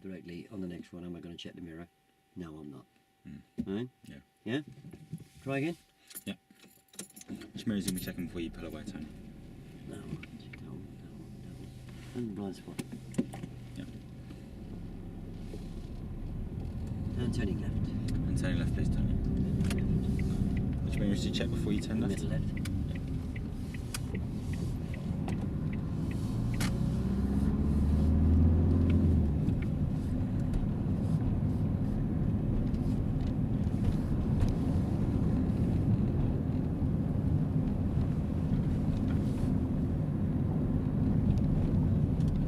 directly on the next one. Am I going to check the mirror? No, I'm not. Mm. Right? Yeah. Yeah? Try again? Yeah. Which mirrors are we checking before you pull away, Tony? No. And blind spot. Yeah. And turning left. And turning left, please, Tony. Which mirrors do you check before you turn left? Middle left.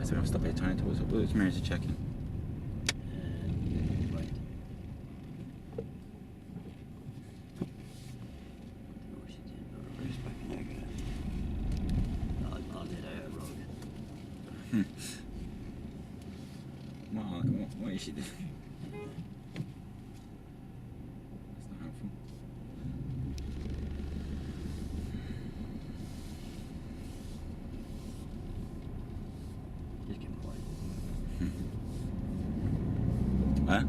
So we'll stop here, Tony. Which mirrors are you checking? Right. I'll do that wrong. What is she doing? That's not helpful. Just give him away. Huh?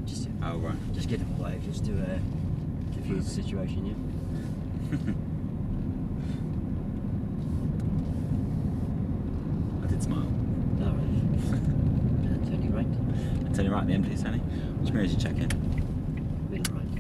Just, Oh, right. just give him away, just to diffuse the situation, yeah? I did smile. Alright. And turning right. And turning right at the end, please, Tony. Which mirrors are you checking? Middle right.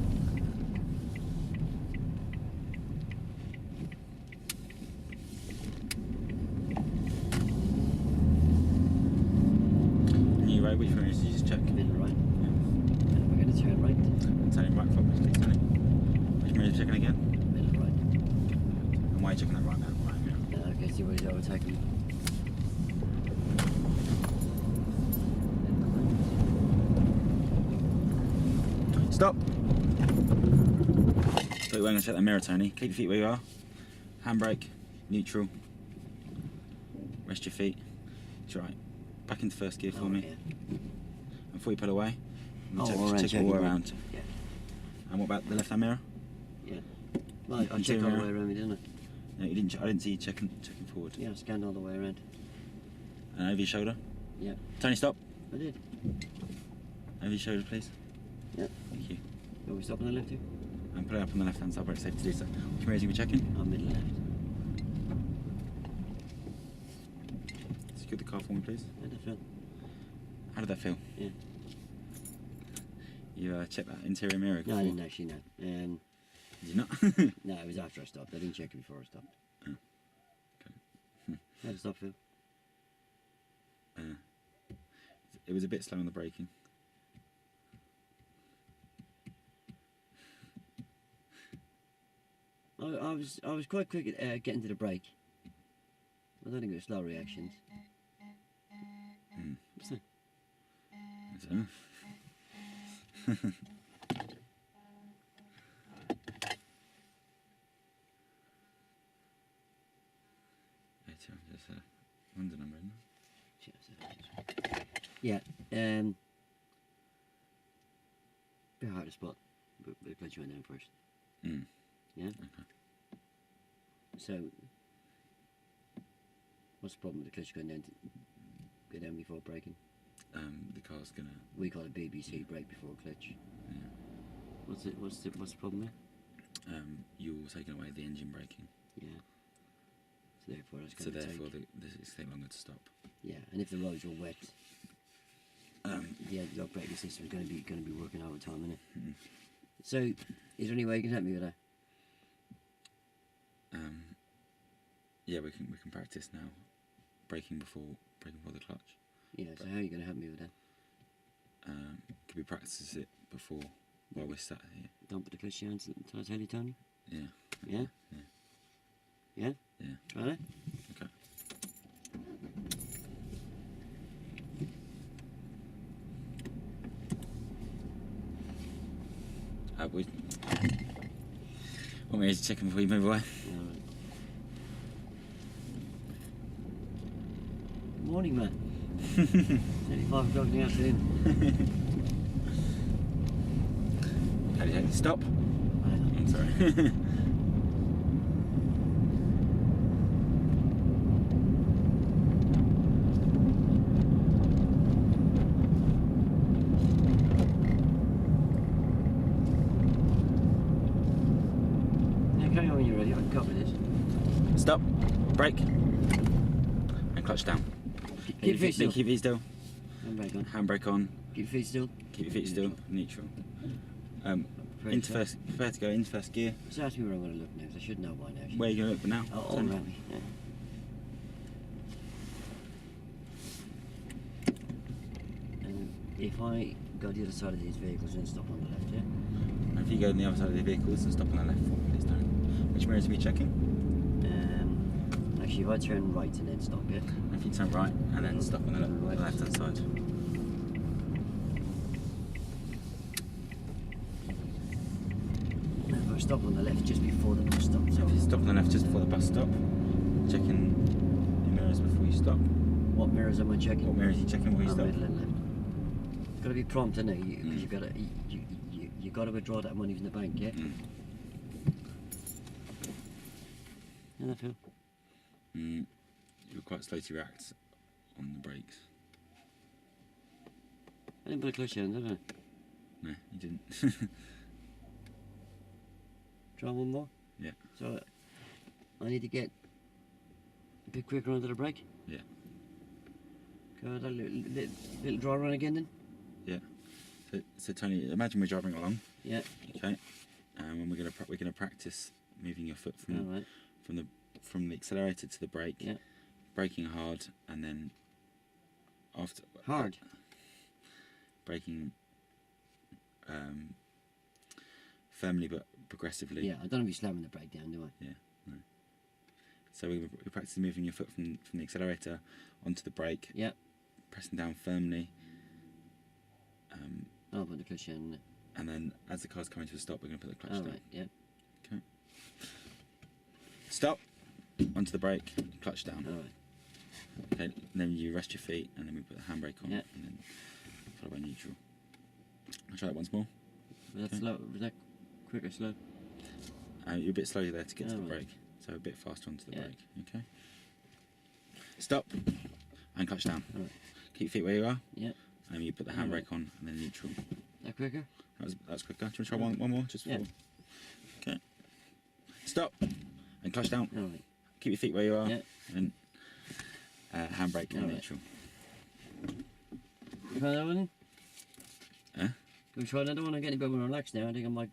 New road, which mirrors did you just check? Middle right. And we're going to turn right. And turning right forward, please, Tony. Which mirrors are you checking again? Middle right. And why are you checking that right now? Right mirror. Okay, see where he's overtaking. Stop! So we're going to check the mirror, Tony. Keep your feet where you are. Handbrake, neutral. Rest your feet. That's right. Back into first gear for me. Yeah. And before you pull away, Oh, check, all around, check check all it, around. Yeah. And what about the left-hand mirror? Yeah. Well, I checked Interior all the mirror. way around me, didn't I? No, you didn't. I didn't see you checking forward. Yeah, I scanned all the way around. And over your shoulder. Yeah. Tony, stop. I did. Over your shoulder, please. Yeah. Thank you. Will we stop on the left here? And put it up on the left-hand side where it's safe to do so. Which mirrors are we checking? Oh, middle left. Secure the car for me, please. How'd that feel? How did that feel? Yeah. You checked that interior mirror before? No, I didn't actually, no. Did you not? No, it was after I stopped. I didn't check it before I stopped. Oh, okay. How did it stop feel? It was a bit slow on the braking. I was quite quick at getting to the brake. I don't think it was slow reactions. What's that? I don't know. Just London number, isn't it? Yeah. Bit hard to spot, but the clutch went down first. Mm. Yeah. Okay. So, what's the problem with the clutch going down? Go down before braking. The car's gonna. We call it BBC, brake before clutch. Yeah. What's the problem there? You're taking away the engine braking. Yeah. So therefore, it's So going to therefore, take. it's taking longer to stop. Yeah, and if the roads are wet, the anti-lock braking system is going to be working overtime, isn't it? Mm. So, is there any way you can help me with that? Yeah, we can practice now. Braking before the clutch. Yeah. So how are you going to help me with that? Could we practice it before while we're sat here? Don't put the clutch down until I tell you, Tony. Yeah. Yeah. Yeah. Yeah. Yeah. Try that. Okay. Want me to check before you move away? Alright. Morning, man. It's nearly 5 o'clock in the afternoon. How do you stop? Hang I'm sorry. Stop. Brake. And clutch down. Keep your feet still. Keep your feet still. Handbrake on. Handbrake on. Keep your feet still. Keep your feet still. Neutral. Into first. Prepare to go into first gear. Just ask me where I'm going to look now, 'cause I should know by now. Where are you going to look now? All around me. Yeah. And if I go the other side of these vehicles and stop on the left, yeah? And if you go on the other side of the vehicles and stop on the left for me, please don't. Which mirrors are we checking? Actually, if I turn right and then stop, yeah? And if you turn right and then stop on the left hand side. If I stop on the left just before the bus stop. So if you stop on the left just before the bus stop, checking your mirrors before you stop. What mirrors am I checking? What mirrors are you checking before you stop? Middle and left. It's got to be prompt, isn't it? Because you've got to, you got to withdraw that money from the bank, yeah? Yeah, that feel. You were quite slow to react on the brakes. I didn't put a clutch down, did I? No, you didn't. Try one more? Yeah. So, I need to get a bit quicker onto the brake? Yeah. Go a little draw run again then? Yeah. So Tony, imagine we're driving along. Yeah. Okay. And we're gonna practice moving your foot from Alright. from the accelerator to the brake. Yeah. Braking hard and then after Hard? braking firmly but progressively. Yeah, I don't want to be slamming the brake down, do I? Yeah. No. So we practice moving your foot from the accelerator onto the brake. Yeah. Pressing down firmly. I'll put the clutch down. And then as the car's coming to a stop, we're going to put the clutch down. Alright, yeah. Okay. Stop. Onto the brake. Clutch down. Alright. Okay. And then you rest your feet, and then we put the handbrake on, Yeah. and then followed by neutral. I'll try that once more. Was that Okay. slow? Was that quick or slow? You're a bit slow there to get to the Alright. brake, so a bit faster onto the Yeah. brake. Okay. Stop. And clutch down. Alright. Keep your feet where you are. Yeah. And you put the Alright. handbrake on, and then neutral. That quicker? That's quicker. Do you want to try one more? Just Yeah. for. Okay. Stop. And clutch down. Alright. Keep your feet where you are. Yeah. And handbrake and Alright. neutral. Try that one? Huh? Can we try another one? I'm getting a bit more relaxed now. I think I might.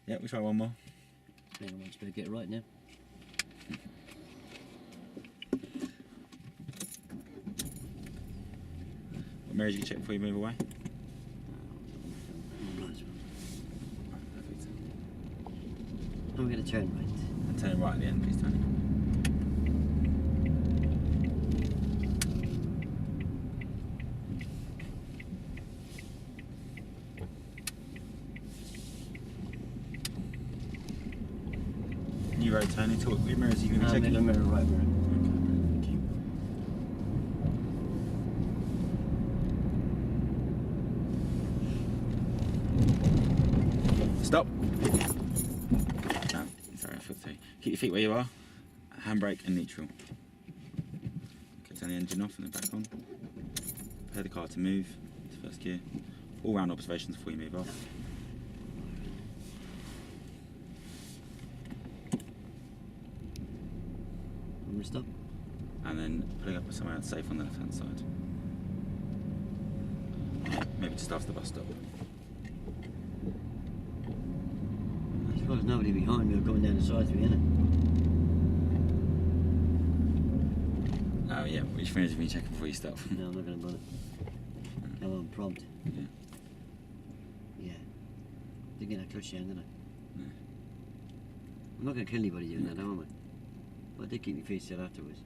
Yeah, we'll try one more. I think I might just better get it right now. What mirrors you check before you move away? Perfect. I'm going to turn right. And turn right at the end, please, Tony. New road, Tony. What mirrors are you going to be checking? Middle mirror, right mirror. Thank you. Stop. No, sorry, foot three. Keep your feet where you are. Handbrake and neutral. Okay, turn the engine off and then back on. Prepare the car to move to first gear. All round observations before you move off. I'm going to stop. And then pulling up somewhere safe on the left hand side. Maybe just after the bus stop. I suppose nobody behind me or coming down the side of me, innit? Oh yeah, which mirrors have you been checking before you stop? No, I'm not going to bother. Come on, prompt. Yeah. Yeah. Didn't get that clutch down, did I? No. I'm not going to kill anybody doing that, am I? But I did keep my feet still afterwards.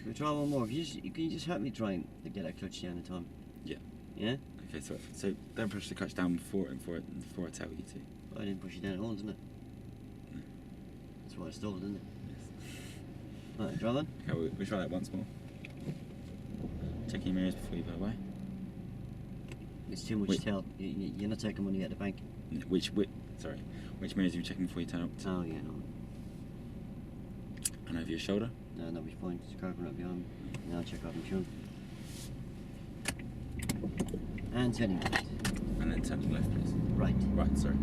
We'll try one more. Can you just help me try and get that clutch down in time? Yeah. Yeah? Okay, so don't push the clutch down before I tell you to. I didn't push it down at all, didn't I? No. That's why I stalled, didn't it? Yes. Right, try then. Okay, we'll try that once more. Check your mirrors before you go away. It's too much Wait. tell. You're not taking money out of the bank. Which mirrors are you checking before you turn up? Oh, yeah, no. And over your shoulder. No, nobody's point. There's a car coming up behind me. Now I'll check off my shoulder. And turning left. And then turning left, please. Right. Right, sorry.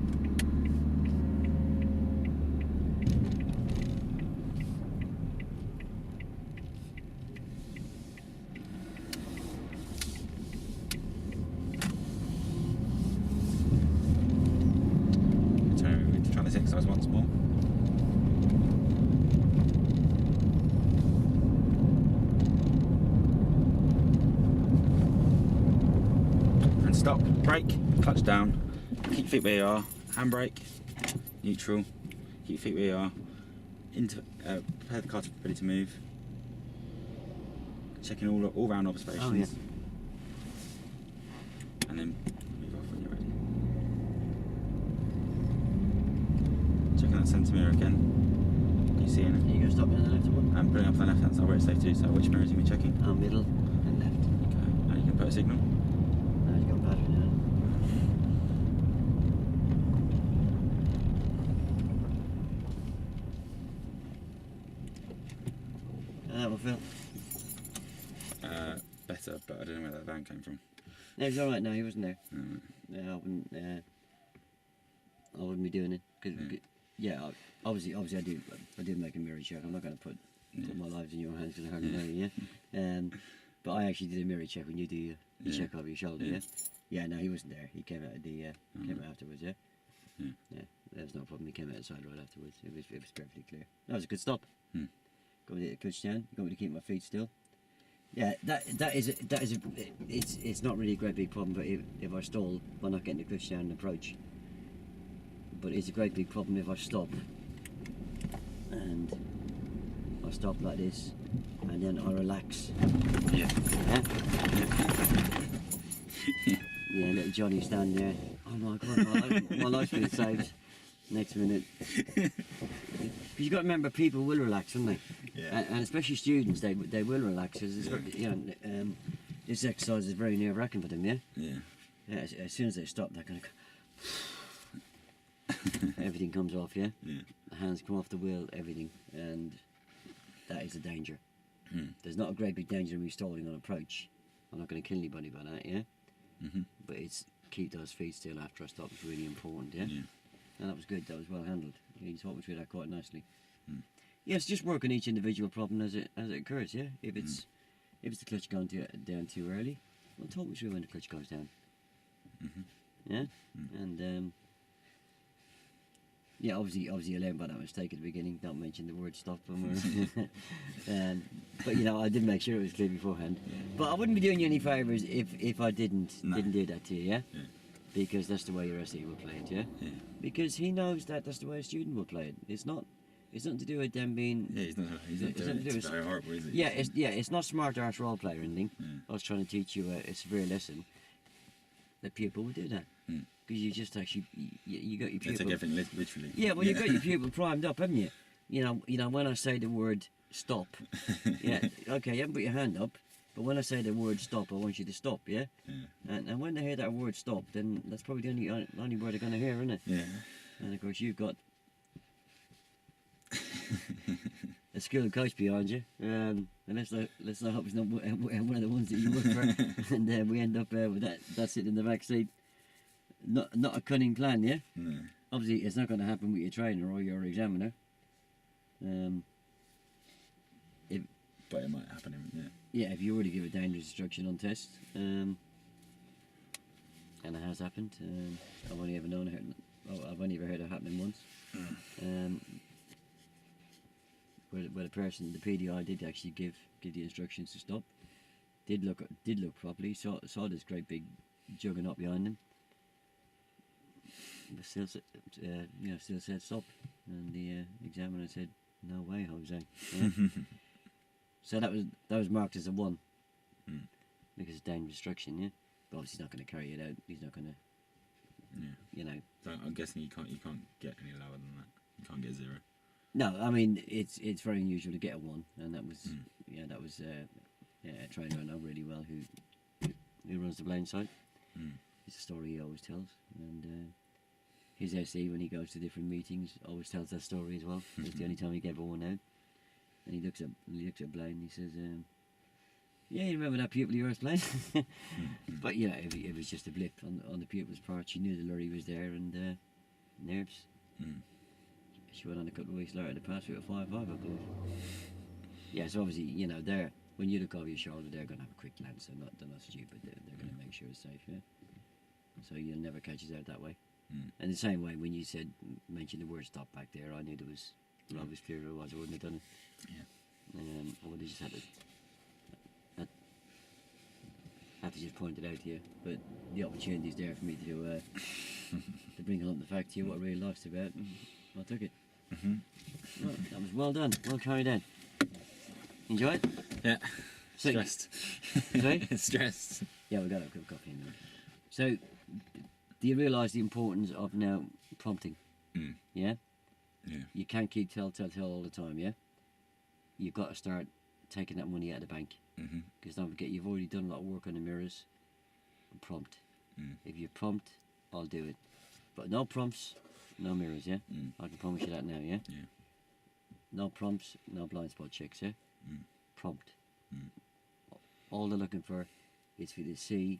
exercise once more. And stop, brake, clutch down, keep your feet where you are, handbrake, neutral, keep your feet where you are, prepare the car to ready to move, checking all round observations, Oh, yeah. and then move off when you're ready. Checking that centre mirror again. Can you see Are anything? you going to stop me on the left one? And putting up on the left hand side where it's safe to do so. Which mirrors are you checking? Middle and left. Okay. And you can put a signal. Now he's got battery now. That will Phil. Better, but I don't know where that van came from. No, he's alright now, he wasn't there. Mm. I wouldn't be doing it. Cause, obviously I do make a mirror check. I'm not going to put my life in your hands because I hardly know you, yeah? But I actually did a mirror check when you do your check over your shoulder, yeah? Yeah, no, he wasn't there. He came out of the, came out afterwards, yeah? Yeah, there was no problem. He came outside right afterwards. It was perfectly clear. That was a good stop. Mm. Got me to clutch down. Got me to keep my feet still. Yeah, it's not really a great big problem. But if I stall by not getting the clutch down and approach, but it's a great big problem if I stop and I stop like this and then I relax. Yeah. Yeah, little Johnny standing there. Oh my God, my life's been saved. Next minute. Because you've got to remember, people will relax, won't they? Yeah. And especially students, they will relax. Cause this exercise is very nerve-wracking for them, yeah? Yeah. Yeah, as soon as they stop, they're going to... Everything comes off, yeah? Yeah. The hands come off the wheel, everything. And that is a danger. Mm. There's not a great big danger in me stalling on approach. I'm not going to kill anybody by that, yeah? Mm-hmm. But it's keep those feet still after I stop is really important, yeah? Yeah. And that was good, that was well handled. You talked me through that quite nicely. Mm. Yes, just work on each individual problem as it occurs, yeah? If it's the clutch going down too early, well, talk me through when the clutch goes down. Mm-hmm. Yeah? And yeah, obviously I learned by that mistake at the beginning. Don't mention the word stop when we're but you know, I did make sure it was clear beforehand. But I wouldn't be doing you any favours if I didn't do that to you, yeah? Because that's the way your SE will play it, yeah? Because he knows that that's the way a student will play it. It's nothing to do with them being... Yeah, he's not doing it. It's very horrible, is it? It's not smart arse role play or anything. I was trying to teach you a severe lesson. The pupil would do that. Because you just actually, you got your pupil... It's like everything literally. Yeah, well, you got your pupil primed up, haven't you? You know, when I say the word stop, yeah, okay, you haven't put your hand up, but when I say the word stop, I want you to stop, yeah? And when they hear that word stop, then that's probably the only word they're going to hear, isn't it? Yeah. And of course, you've got a skilled coach behind you, and let's not hope it's not one of the ones that you work for, and we end up with that sitting in the back seat. Not a cunning plan, yeah? No. Obviously, it's not going to happen with your trainer or your examiner. But it might happen, if you already give a dangerous instruction on test, and it has happened. I've only ever heard it happening once. Where the person, the PDI, did actually give the instructions to stop. Did look properly. Saw this great big juggernaut behind him. But still said stop, and the examiner said, "No way, Jose." Yeah? So that was marked as a 1 because it's dangerous instruction, yeah. But obviously, he's not going to carry it out. He's not going to, you know. So I'm guessing you can't get any lower than that. You can't get 0. No, I mean it's very unusual to get a 1, and that was a trainer I know really well who runs the Blaine site. It's a story he always tells, and his SE when he goes to different meetings always tells that story as well. It's the only time he gave a 1 out, and he looks at Blaine and he says, "Yeah, you remember that pupil of yours, Blaine?" But you know, it was just a blip on the pupil's part. She knew the lorry was there, and nerves. She went on a couple of weeks later to pass with a 5.5, I believe. Yeah, so obviously, you know, when you look over your shoulder, they're going to have a quick glance. They're not stupid. They're going to make sure it's safe, yeah? So you'll never catch us out that way. And the same way when you mentioned the word stop back there, I knew there was obvious clear otherwise I wouldn't have done it. Yeah. I would have just had to just point it out to you. But the opportunity is there for me to bring along the fact to you what I really liked about it, and I took it. Well, that was well done, well carried out. Enjoy it? Yeah. So, Stressed. Sorry? Stressed. Yeah, we've got a cup of coffee in there. So, do you realise the importance of now prompting? Yeah? Yeah. You can't keep tell all the time, yeah? You've got to start taking that money out of the bank. Because don't forget, you've already done a lot of work on the mirrors. Prompt. If you prompt, I'll do it. But no prompts, no mirrors, yeah? I can promise you that now, yeah? Yeah. No prompts, no blind spot checks, yeah? Prompt. All they're looking for is for you to see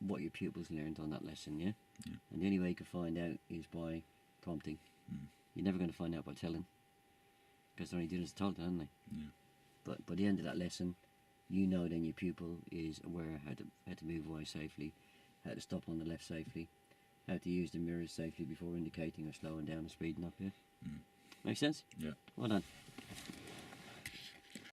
what your pupils learned on that lesson, yeah? And the only way you can find out is by prompting. You're never going to find out by telling, because they're only doing as told, aren't they? Yeah. But by the end of that lesson, you know then your pupil is aware how to move away safely, how to stop on the left safely, how to use the mirrors safely before indicating or slowing down or speeding up, yeah? Make sense? Yeah. Well done.